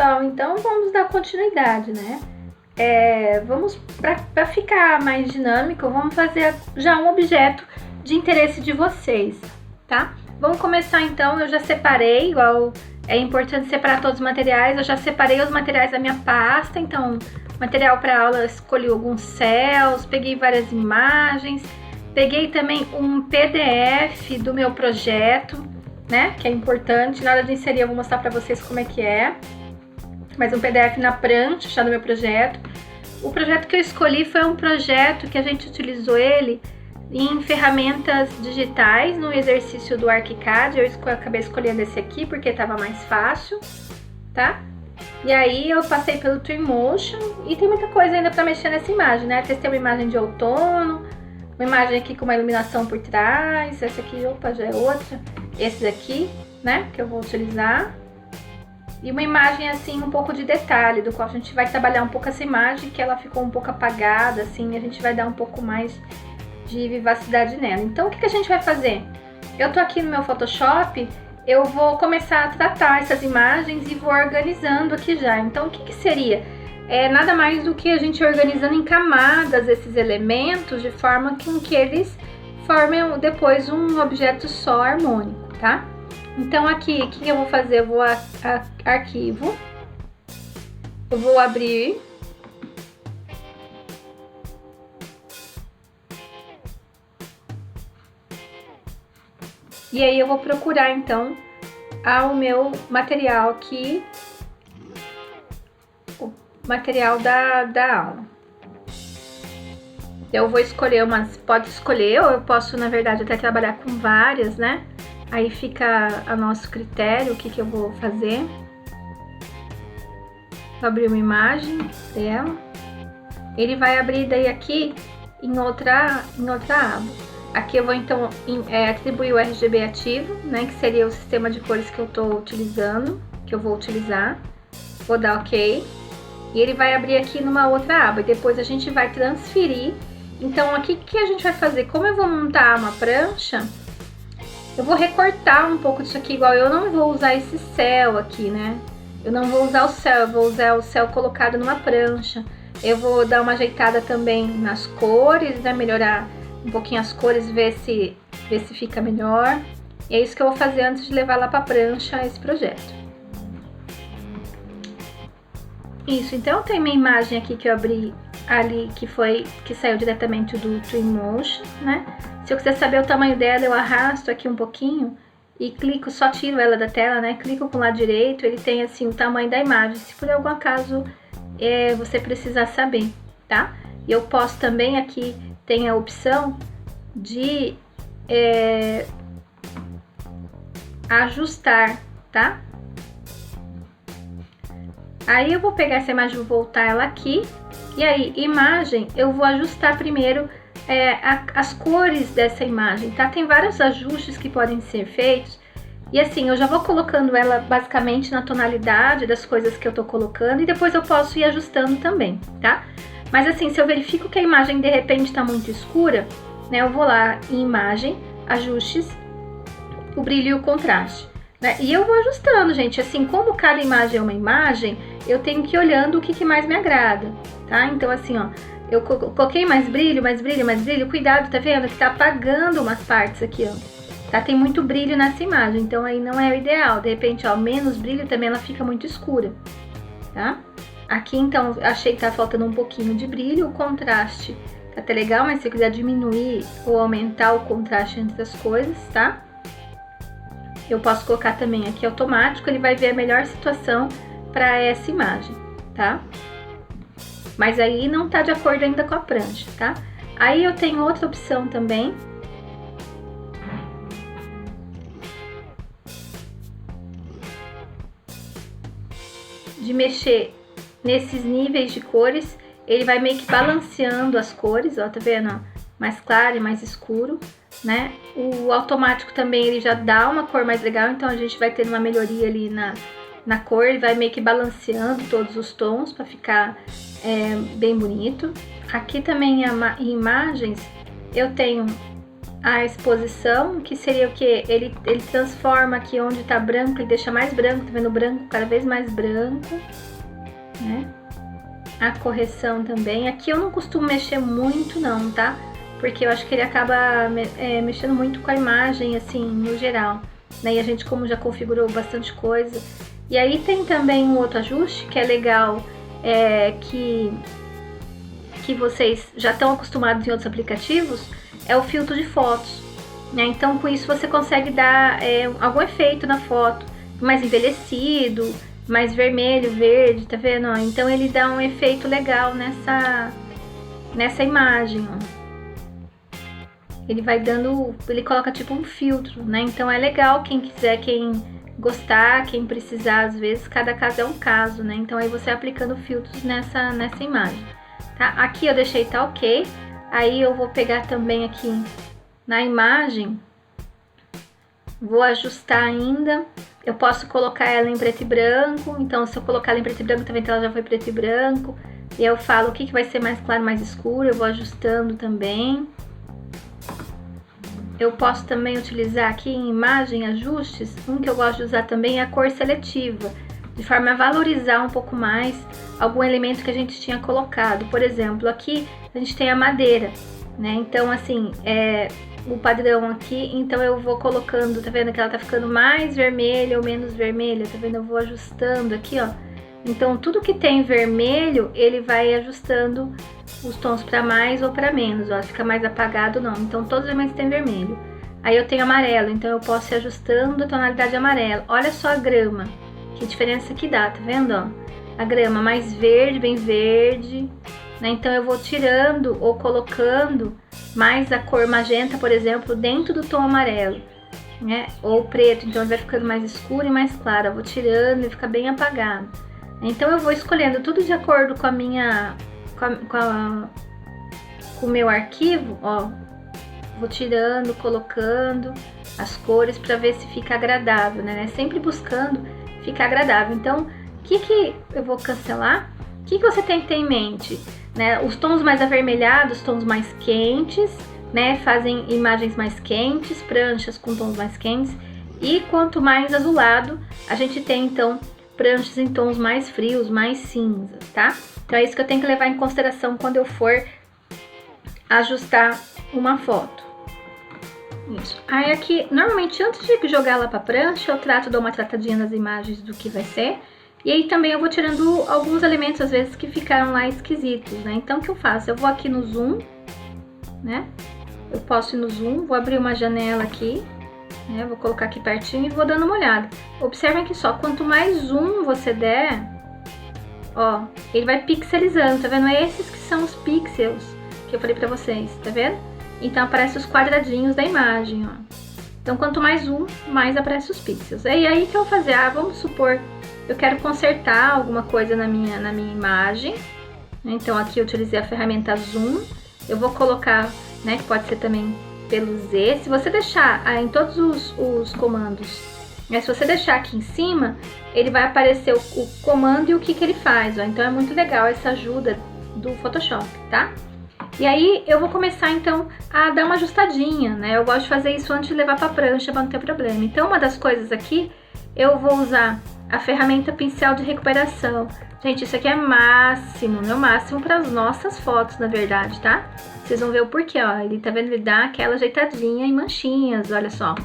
pessoal, então vamos dar continuidade, né? Vamos, para ficar mais dinâmico, vamos fazer já um objeto de interesse de vocês, tá? Vamos começar então, eu já separei, igual é importante separar todos os materiais, eu já separei os materiais da minha pasta, então material para aula eu escolhi alguns céus, peguei várias imagens, peguei também um PDF do meu projeto, né, que é importante, na hora de inserir eu vou mostrar para vocês como é que é, mas um PDF na prancha já do meu projeto. O projeto que eu escolhi foi um projeto que a gente utilizou ele em ferramentas digitais, no exercício do ArchiCAD, eu acabei escolhendo esse aqui porque estava mais fácil, tá? E aí eu passei pelo Twinmotion e tem muita coisa ainda para mexer nessa imagem, né? Testei uma imagem de outono, uma imagem aqui com uma iluminação por trás, essa aqui, opa, já é outra, esse daqui, né, que eu vou utilizar. E uma imagem assim, um pouco de detalhe, do qual a gente vai trabalhar um pouco essa imagem, que ela ficou um pouco apagada, assim, a gente vai dar um pouco mais de vivacidade nela. Então, o que a gente vai fazer? Eu tô aqui no meu Photoshop, eu vou começar a tratar essas imagens e vou organizando aqui já. Então, o que seria? Nada mais do que a gente organizando em camadas esses elementos, de forma que eles formem depois um objeto só harmônico, tá? Então, aqui, o que eu vou fazer? Eu vou arquivo, eu vou abrir, e aí eu vou procurar então o meu material aqui, o material da aula. Eu vou escolher umas, pode escolher, ou eu posso na verdade até trabalhar com várias, né? Aí fica a nosso critério o que eu vou fazer. Vou abrir uma imagem dela. Ele vai abrir daí aqui em outra aba. Aqui eu vou então atribuir o RGB ativo, né, que seria o sistema de cores que eu estou utilizando, que eu vou utilizar. Vou dar OK. E ele vai abrir aqui numa outra aba. E depois a gente vai transferir. Então aqui o que a gente vai fazer? Como eu vou montar uma prancha, eu vou recortar um pouco disso aqui, igual eu não vou usar esse céu aqui, né? Eu não vou usar o céu, eu vou usar o céu colocado numa prancha. Eu vou dar uma ajeitada também nas cores, né? Melhorar um pouquinho as cores, ver se fica melhor. E é isso que eu vou fazer antes de levar lá pra prancha esse projeto. Isso, então tem minha imagem aqui que eu abri ali, que saiu diretamente do Twinmotion, né? Se eu quiser saber o tamanho dela, eu arrasto aqui um pouquinho e clico, só tiro ela da tela, né? Clico com o lado direito, ele tem assim o tamanho da imagem, se por algum acaso você precisar saber, tá? E eu posso também, aqui tem a opção de ajustar, tá? Aí eu vou pegar essa imagem, vou voltar ela aqui, e aí, imagem, eu vou ajustar primeiro as cores dessa imagem, tá? Tem vários ajustes que podem ser feitos, e assim, eu já vou colocando ela basicamente na tonalidade das coisas que eu tô colocando, e depois eu posso ir ajustando também, tá? Mas assim, se eu verifico que a imagem de repente tá muito escura, né, eu vou lá em imagem, ajustes, o brilho e o contraste, né? E eu vou ajustando, gente, assim, como cada imagem é uma imagem, eu tenho que ir olhando o que mais me agrada, tá? Então assim, ó, eu coloquei mais brilho, mais brilho, mais brilho, cuidado, tá vendo que tá apagando umas partes aqui, ó, tá? Tem muito brilho nessa imagem, então aí não é o ideal, de repente, ó, menos brilho também ela fica muito escura, tá? Aqui, então, achei que tá faltando um pouquinho de brilho, o contraste tá até legal, mas se eu quiser diminuir ou aumentar o contraste entre as coisas, tá? Eu posso colocar também aqui automático, ele vai ver a melhor situação para essa imagem, tá? Mas aí não tá de acordo ainda com a prancha, tá? Aí eu tenho outra opção também, de mexer nesses níveis de cores. Ele vai meio que balanceando as cores, ó, tá vendo? Ó, mais claro e mais escuro, né? O automático também, ele já dá uma cor mais legal, então a gente vai ter uma melhoria ali na cor, ele vai meio que balanceando todos os tons para ficar bem bonito. Aqui também em imagens eu tenho a exposição, que seria o que? Ele transforma aqui onde tá branco, ele deixa mais branco, tá vendo o branco cada vez mais branco, né? A correção também. Aqui eu não costumo mexer muito não, tá? Porque eu acho que ele acaba mexendo muito com a imagem, assim, no geral. Né? E a gente, como já configurou bastante coisa. E aí tem também um outro ajuste que é legal, que vocês já estão acostumados em outros aplicativos, é o filtro de fotos, né? Então com isso você consegue dar algum efeito na foto, mais envelhecido, mais vermelho, verde, tá vendo? Ó, então ele dá um efeito legal nessa imagem, ó. Ele vai dando, ele coloca tipo um filtro, né? Então é legal, quem quiser, quem gostar, quem precisar, às vezes cada caso é um caso, né? Então aí você aplicando filtros nessa imagem, tá? Aqui eu deixei tá ok. Aí eu vou pegar também aqui na imagem, vou ajustar ainda. Eu posso colocar ela em preto e branco, então se eu colocar ela em preto e branco, tá vendo que ela já foi preto e branco. E eu falo o que vai ser mais claro, mais escuro, eu vou ajustando também. Eu posso também utilizar aqui em imagem, ajustes, um que eu gosto de usar também é a cor seletiva, de forma a valorizar um pouco mais algum elemento que a gente tinha colocado. Por exemplo, aqui a gente tem a madeira, né? Então, assim, o padrão aqui, então eu vou colocando, tá vendo que ela tá ficando mais vermelha ou menos vermelha, tá vendo? Eu vou ajustando aqui, ó. Então, tudo que tem vermelho, ele vai ajustando os tons para mais ou para menos, ó. Fica mais apagado, não. Então, todos os elementos têm vermelho. Aí eu tenho amarelo, então eu posso ir ajustando a tonalidade amarela. Olha só a grama, que diferença que dá, tá vendo, ó? A grama mais verde, bem verde, né? Então eu vou tirando ou colocando mais a cor magenta, por exemplo, dentro do tom amarelo, né? Ou preto, então ele vai ficando mais escuro e mais claro. Eu vou tirando e fica bem apagado. Então eu vou escolhendo tudo de acordo com a minha, com o meu arquivo, ó. Vou tirando, colocando as cores para ver se fica agradável, né? Sempre buscando ficar agradável. Então, o que eu vou cancelar? O que você tem que ter em mente? Né? Os tons mais avermelhados, tons mais quentes, né? Fazem imagens mais quentes, pranchas com tons mais quentes. E quanto mais azulado, a gente tem então pranchas em tons mais frios, mais cinza, tá? Então é isso que eu tenho que levar em consideração quando eu for ajustar uma foto. Isso. Aí aqui, normalmente antes de jogar ela pra prancha, eu dou uma tratadinha nas imagens do que vai ser. E aí também eu vou tirando alguns elementos, às vezes, que ficaram lá esquisitos, né? Então o que eu faço? Eu vou aqui no zoom, né? Eu posso ir no zoom, vou abrir uma janela aqui, né? Vou colocar aqui pertinho e vou dando uma olhada. Observem que só, quanto mais zoom você der, ó, ele vai pixelizando, tá vendo? Esses que são os pixels que eu falei pra vocês, tá vendo? Então aparecem os quadradinhos da imagem, ó. Então quanto mais zoom, mais aparecem os pixels. E aí que eu vou fazer? Vamos supor, eu quero consertar alguma coisa na minha imagem. Então aqui eu utilizei a ferramenta zoom. Eu vou colocar, né, que pode ser também pelo Z. Se você deixar em todos os comandos, né, se você deixar aqui em cima, ele vai aparecer o comando e o que ele faz, ó. Então é muito legal essa ajuda do Photoshop, tá? E aí eu vou começar então a dar uma ajustadinha, né? Eu gosto de fazer isso antes de levar pra prancha pra não ter problema. Então uma das coisas aqui, eu vou usar a ferramenta pincel de recuperação. Gente, isso aqui é máximo, meu máximo para as nossas fotos, na verdade, tá? Vocês vão ver o porquê, ó. Ele tá vendo, ele dá aquela ajeitadinha em manchinhas, olha só.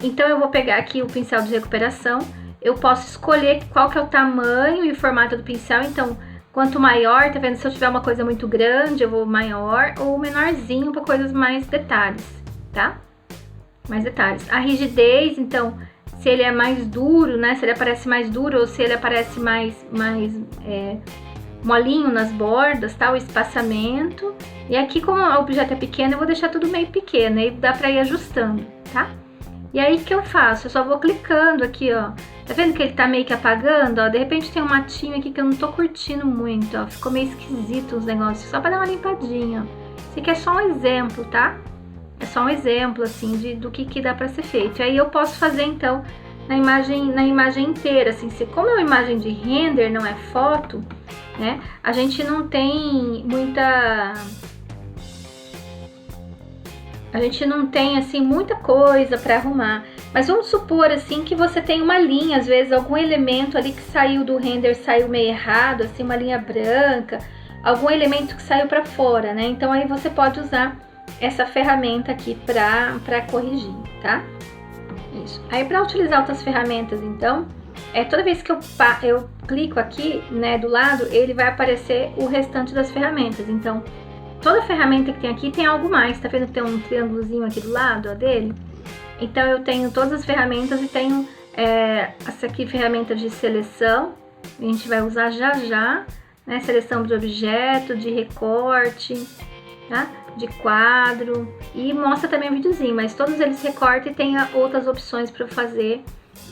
Então eu vou pegar aqui o pincel de recuperação. Eu posso escolher qual que é o tamanho e o formato do pincel, então quanto maior, tá vendo? Se eu tiver uma coisa muito grande, eu vou maior ou menorzinho para coisas mais detalhes, tá? Mais detalhes. A rigidez, então, se ele é mais duro, né? Se ele aparece mais duro ou se ele aparece mais molinho nas bordas, tá? O espaçamento. E aqui, como o objeto é pequeno, eu vou deixar tudo meio pequeno, aí dá pra ir ajustando, tá? E aí, o que eu faço? Eu só vou clicando aqui, ó. Tá vendo que ele tá meio que apagando, ó? De repente tem um matinho aqui que eu não tô curtindo muito, ó. Ficou meio esquisito os negócios, só pra dar uma limpadinha, ó. Esse aqui é só um exemplo, tá? É só um exemplo, assim, do que dá pra ser feito. E aí eu posso fazer, então, na imagem inteira, assim. Como é uma imagem de render, não é foto, né? A gente não tem muita... a gente não tem assim muita coisa para arrumar, mas vamos supor assim que você tem uma linha, às vezes algum elemento ali que saiu do render, saiu meio errado, assim uma linha branca, algum elemento que saiu para fora, né? Então aí você pode usar essa ferramenta aqui para corrigir, tá? Isso. Aí para utilizar outras ferramentas, então, toda vez que eu clico aqui, né, do lado, ele vai aparecer o restante das ferramentas. Então, toda ferramenta que tem aqui tem algo mais. Tá vendo que tem um triângulozinho aqui do lado, ó, dele? Então, eu tenho todas as ferramentas e tenho essa aqui, ferramenta de seleção. A gente vai usar já, né? Seleção de objeto, de recorte, tá? De quadro. E mostra também o videozinho, mas todos eles recortam e tem outras opções para fazer.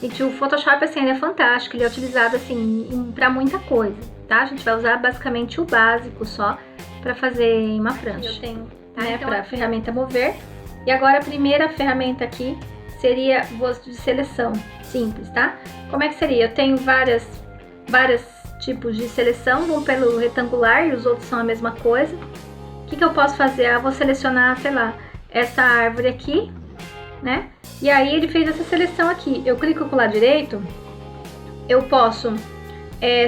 Gente, o Photoshop, assim, ele é fantástico. Ele é utilizado, assim, para muita coisa, tá? A gente vai usar basicamente o básico só para fazer uma prancha. Eu tenho, tá? Então, para a ferramenta mover. E agora a primeira ferramenta aqui seria o de seleção simples, tá? Como é que seria? Eu tenho vários tipos de seleção, um pelo retangular e os outros são a mesma coisa. O que eu posso fazer? Eu vou selecionar, sei lá, essa árvore aqui, né? E aí ele fez essa seleção aqui. Eu clico com o lado direito, eu posso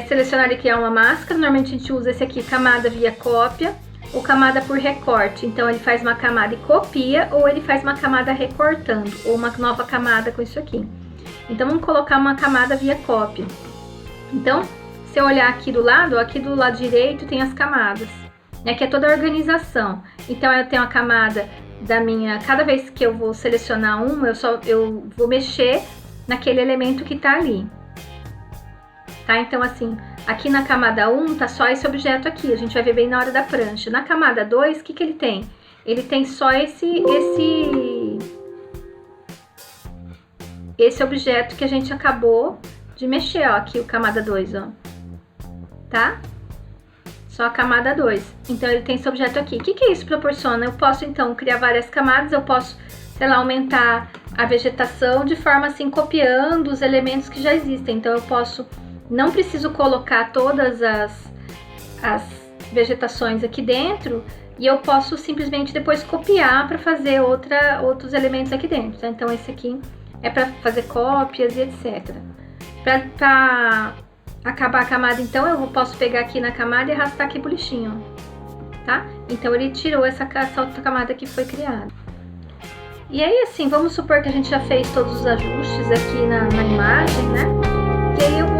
selecionar e criar uma máscara. Normalmente a gente usa esse aqui, camada via cópia ou camada por recorte. Então ele faz uma camada e copia, ou ele faz uma camada recortando, ou uma nova camada com isso aqui. Então vamos colocar uma camada via cópia. Então, se eu olhar aqui do lado direito tem as camadas. Aqui é toda a organização. Então eu tenho a camada da minha... Cada vez que eu vou selecionar uma, eu vou mexer naquele elemento que tá ali. Tá? Então assim, aqui na camada 1 tá só esse objeto aqui. A gente vai ver bem na hora da prancha. Na camada 2, o que ele tem? Ele tem só esse objeto que a gente acabou de mexer, ó. Aqui o camada 2, ó. Tá? Só a camada 2. Então, ele tem esse objeto aqui. O que isso proporciona? Eu posso, então, criar várias camadas. Eu posso, sei lá, aumentar a vegetação de forma, assim, copiando os elementos que já existem. Então, eu posso... Não preciso colocar todas as vegetações aqui dentro. E eu posso, simplesmente, depois copiar para fazer outros elementos aqui dentro. Então, esse aqui é para fazer cópias e etc. Para acabar a camada, então, eu posso pegar aqui na camada e arrastar aqui pro lixinho, ó, tá? Então, ele tirou essa outra camada que foi criada. E aí, assim, vamos supor que a gente já fez todos os ajustes aqui na imagem, né? E aí, eu